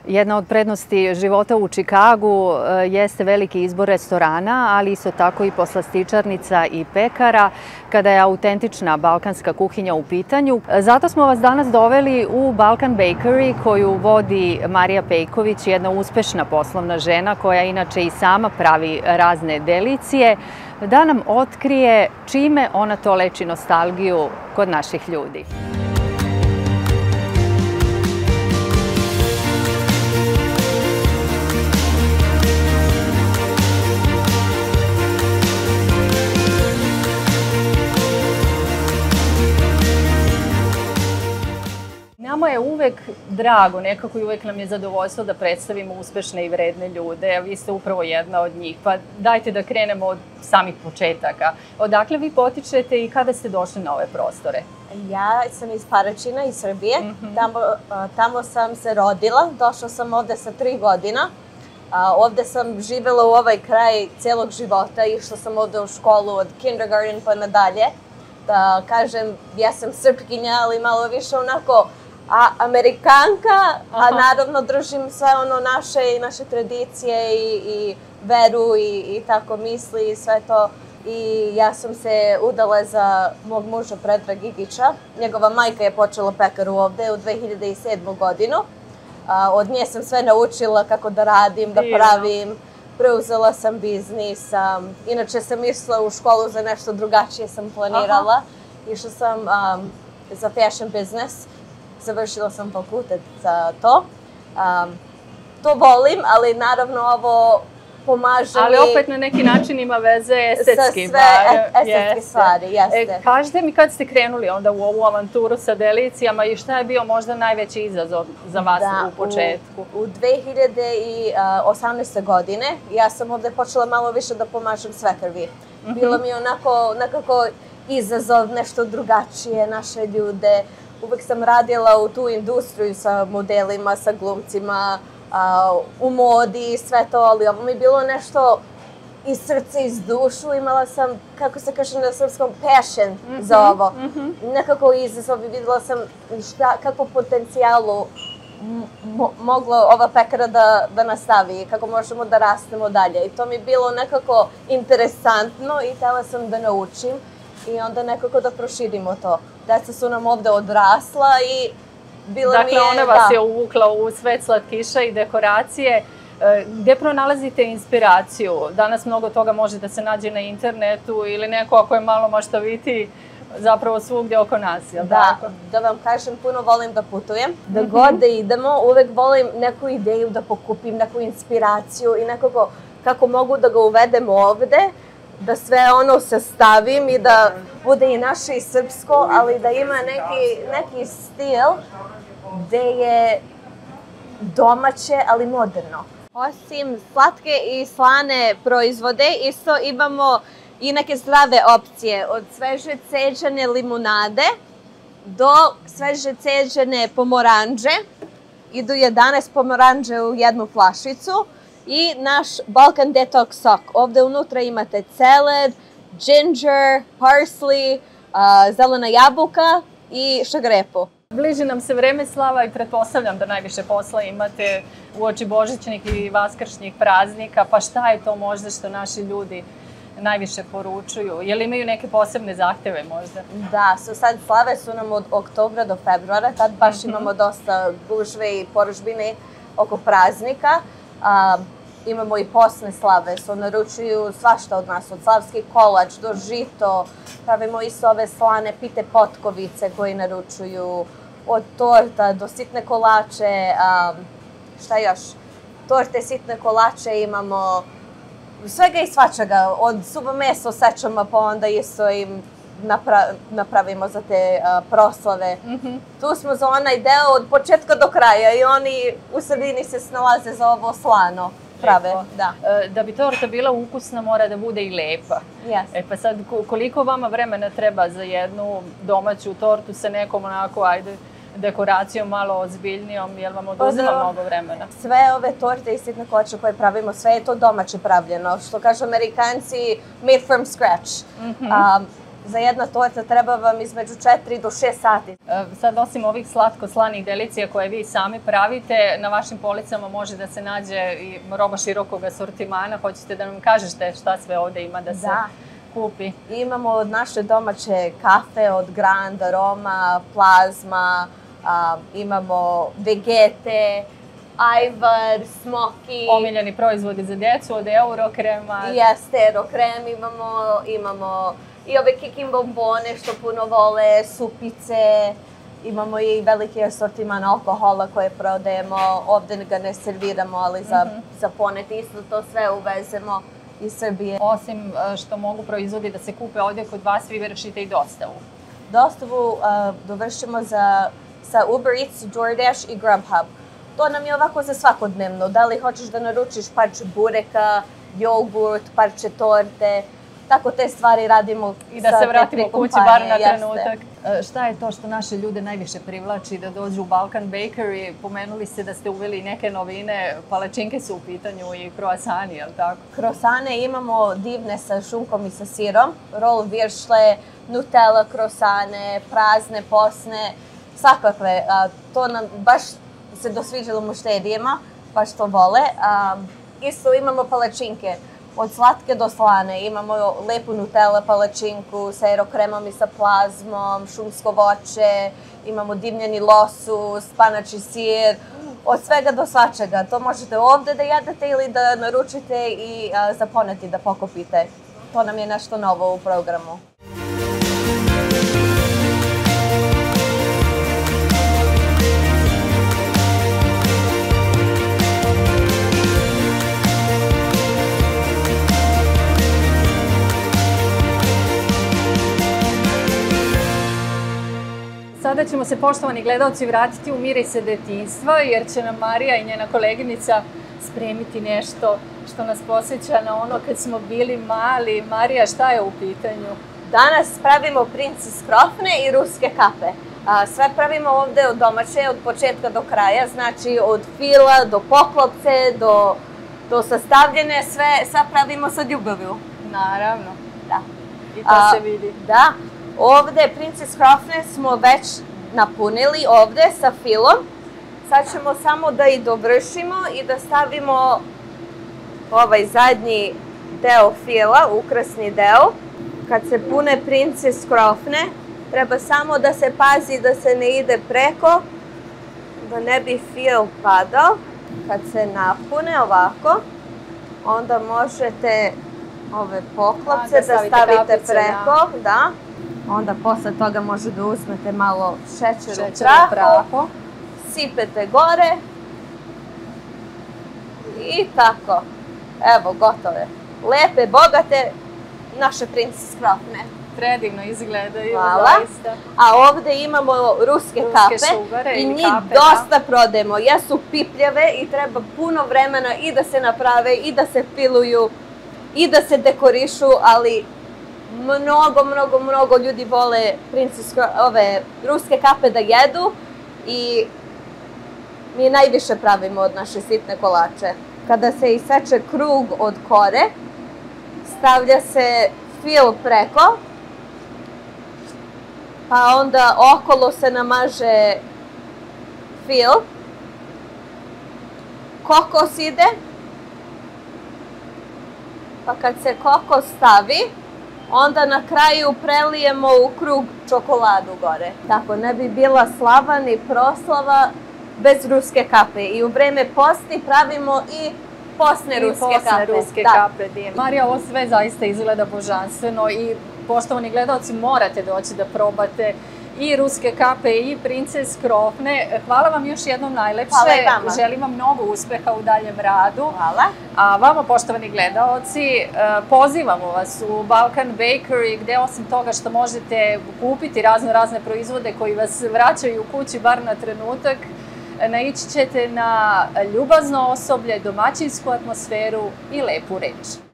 Jedna od prednosti života u Čikagu jeste veliki izbor restorana, ali isto tako i poslastičarnica i pekara kada je autentična balkanska kuhinja u pitanju. Zato smo vas danas doveli u Balkan Bakery koju vodi Marija Pejković, jedna uspešna poslovna žena koja inače i sama pravi razne delicije, da nam otkrije čime ona to leči nostalgiju kod naših ljudi. Nama je uvek drago, nekako i uvek nam je zadovoljstvo da predstavimo uspešne i vredne ljude. Vi ste upravo jedna od njih, pa dajte da krenemo od samih početaka. Odakle vi potičete i kada ste došli na ove prostore? Ja sam iz Paraćina, iz Srbije. Tamo sam se rodila. Došla sam ovde sa 3 godina. Ovde sam živela u ovaj kraj celog života. Išla sam ovde u školu od kindergarten pa nadalje. Da kažem, ja sam Srpkinja, ali malo više onako Amerikanka, a naravno držim sve ono naše tradicije i veru i tako misli i sve to. I ja sam se udala za mog muža Predraga Gigića. Njegova majka je počela pekaru ovde u 2007. godinu. Od nje sam sve naučila kako da radim, da pravim. Preuzela sam biznis. Inače sam išla u školu za nešto drugačije sam planirala. Išla sam za fashion business. Završila sam fakultet za to. To volim, ali naravno ovo pomaže mi... Ali opet na neki način ima veze estetski. Sa sve estetske stvari, jeste. Kažite mi kad ste krenuli onda u ovu avanturu sa delicijama i šta je bio možda najveći izazov za vas u početku? U 2018. godine ja sam ovde počela malo više da pomažem svekrvi. Bilo mi je nekako izazov, nešto drugačije, naše ljude. Uvek sam radila u tu industriju sa modelima, sa glumcima, u modi i sve to, ali ovo mi je bilo nešto iz srca, iz dušu. Imala sam, kako se kaže na srpskom, passion za ovo. Nekako izazov i videla sam kakvu potencijalu mogla ova pekara da nastavi i kako možemo da rastemo dalje. I to mi je bilo nekako interesantno i htela sam da naučim i onda nekako da proširimo to. Deca su nam ovde odrasla i bila mi je... Dakle, ona vas je uvukla u svet slatkiša i dekoracije. Gde pronalazite inspiraciju? Danas mnogo toga može da se nađe na internetu ili neko ako je malo maštovitiji zapravo svugdje oko nas, jel' tako? Da vam kažem, puno volim da putujem. Da god da idemo, uvek volim neku ideju da pokupim, neku inspiraciju i nekako kako mogu da ga uvedem ovde, da sve ono sastavim i da bude i naše i srpsko, ali da ima neki stil gde je domaće, ali moderno. Osim slatke i slane proizvode, isto imamo i neke zdrave opcije. Od sveže ceđene limunade do sveže ceđene pomoranđe. Idu 11 pomoranđe u jednu flašicu. I naš Balkan Detox sok. Ovde unutra imate celer, ginger, parsley, zelena jabuka i šagrepu. Bliži nam se vreme slava i pretpostavljam da najviše posla imate uoči božićnih i vaskršnjih praznika. Pa šta je to možda što naši ljudi najviše poručuju? Je li imaju neke posebne zahteve možda? Da, sad slave su nam od oktobra do februara. Tad baš imamo dosta gužve i poručbine oko praznika. Imamo i posne slave, naručuju svašta od nas, od slavski kolač do žito. Pravimo isto ove slane pite potkovice koji naručuju, od torta do sitne kolače. Šta još? Torte, sitne kolače imamo, svega i svačega. Od suvo meso sečamo pa onda isto im napravimo za te proslave. Tu smo za onaj deo od početka do kraja i oni u sredini se snalaze za ovo slano. Da bi torta bila ukusna mora da bude i lepa. Pa sad, koliko vama vremena treba za jednu domaću tortu sa nekom onako, ajde, dekoracijom malo ozbiljnijom, jel vam oduzima mnogo vremena? Sve ove torte i sitne kolače koje pravimo, sve je to domaće pravljeno. Što kažu Amerikanci, made from scratch. za jedna torta treba vam između 4 do 6 sati. Sad, osim ovih slatko-slanih delicija koje vi sami pravite, na vašim policama može da se nađe i roba širokog asortimana. Hoćete da nam kažete šta sve ovde ima da se kupi? Imamo od naše domaće kafe, od Grand, Aroma, Plazma, imamo Vegete, Ajvar, Smoky. Omiljeni proizvodi za djecu, od Eurokrema. Jeste, Eurokrem imamo i ove kikin bombone što puno vole, supice. Imamo i veliki asortiman alkohola koje prodajemo. Ovde ga ne serviramo, ali za poneti isto to sve uvezemo iz Srbije. Osim što mogu proizvodi da se kupe ovdje kod vas, vi vršite i dostavu. Dostavu dovršimo sa Uber Eats, DoorDash i Grubhub. To nam je ovako za svakodnevno. Da li hoćeš da naručiš parče bureka, jogurt, parče torte, tako te stvari radimo. I da se vratimo kući bar na trenutak. Šta je to što naše ljude najviše privlači da dođu u Balkan Bakery? Pomenuli ste da ste uveli neke novine, palačinke su u pitanju i kroasani, je li tako? Kroasane imamo divne sa šunkom i sa sirom, rol viršle, Nutella kroasane, prazne, posne, svakakve. To nam baš se dosviđalo mušterijima, baš to vole. Isto imamo palačinke. Od slatke do slane. Imamo lepu Nutella palačinku sa aerokremom i sa plazmom, šumsko voće, imamo dimljeni losus, panači sir, od svega do svačega. To možete ovde da jedete ili da naručite i za poneti da pokupite. To nam je nešto novo u programu. Sada ćemo se, poštovani gledalci, vratiti u mirise detinjstva, jer će nam Marija i njena koleginica spremiti nešto što nas podsjeća na ono kad smo bili mali. Marija, šta je u pitanju? Danas pravimo Princess krofne i ruske kape. Sve pravimo ovde od domaće, od početka do kraja, znači od fila do poklopce, do sastavljene, sve pravimo sa ljubavlju. Naravno. Da. I to se vidi. Da. Ovde Princess krofne smo već napunili ovde sa filom. Sad ćemo samo da i dovršimo i da stavimo ovaj zadnji deo fila, ukrasni deo. Kad se pune Princess krofne, treba samo da se pazi da se ne ide preko, da ne bi fil padao. Kad se napune ovako, onda možete ove poklopce da stavite preko. Da. Onda posle toga može da uzmete malo šećer u prahu, sipete gore i tako. Evo, gotove. Lepe, bogate, naše Princess krofne. Predivno izgledaju, zaista. A ovde imamo ruske kape i njih dosta prodajemo. Jesu pipljave i treba puno vremena i da se naprave, i da se filuju, i da se dekorišu, ali mnogo ljudi vole ove ruske kape da jedu i mi najviše pravimo od naše sitne kolače. Kada se iseče krug od kore, stavlja se fil preko, pa onda okolo se namaže fil, kokos ide, pa kad se kokos stavi, onda na kraju prelijemo u krug čokoladu gore. Tako, ne bi bila slava ni proslava bez ruske kape. I u vreme posti pravimo i posne ruske kape. Marija, ovo sve zaista izgleda božanstveno i poštovani gledalci morate doći da probate i ruske kape i Princess krofne. Hvala vam još jednom najlepše. Želim vam mnogo uspeha u daljem radu. Hvala. A vama, poštovani gledalci, pozivamo vas u Balkan Bakery, gde osim toga što možete kupiti razne proizvode koji vas vraćaju u kući bar na trenutak, naići ćete na ljubazno osoblje, domaćinsku atmosferu i lepu reč.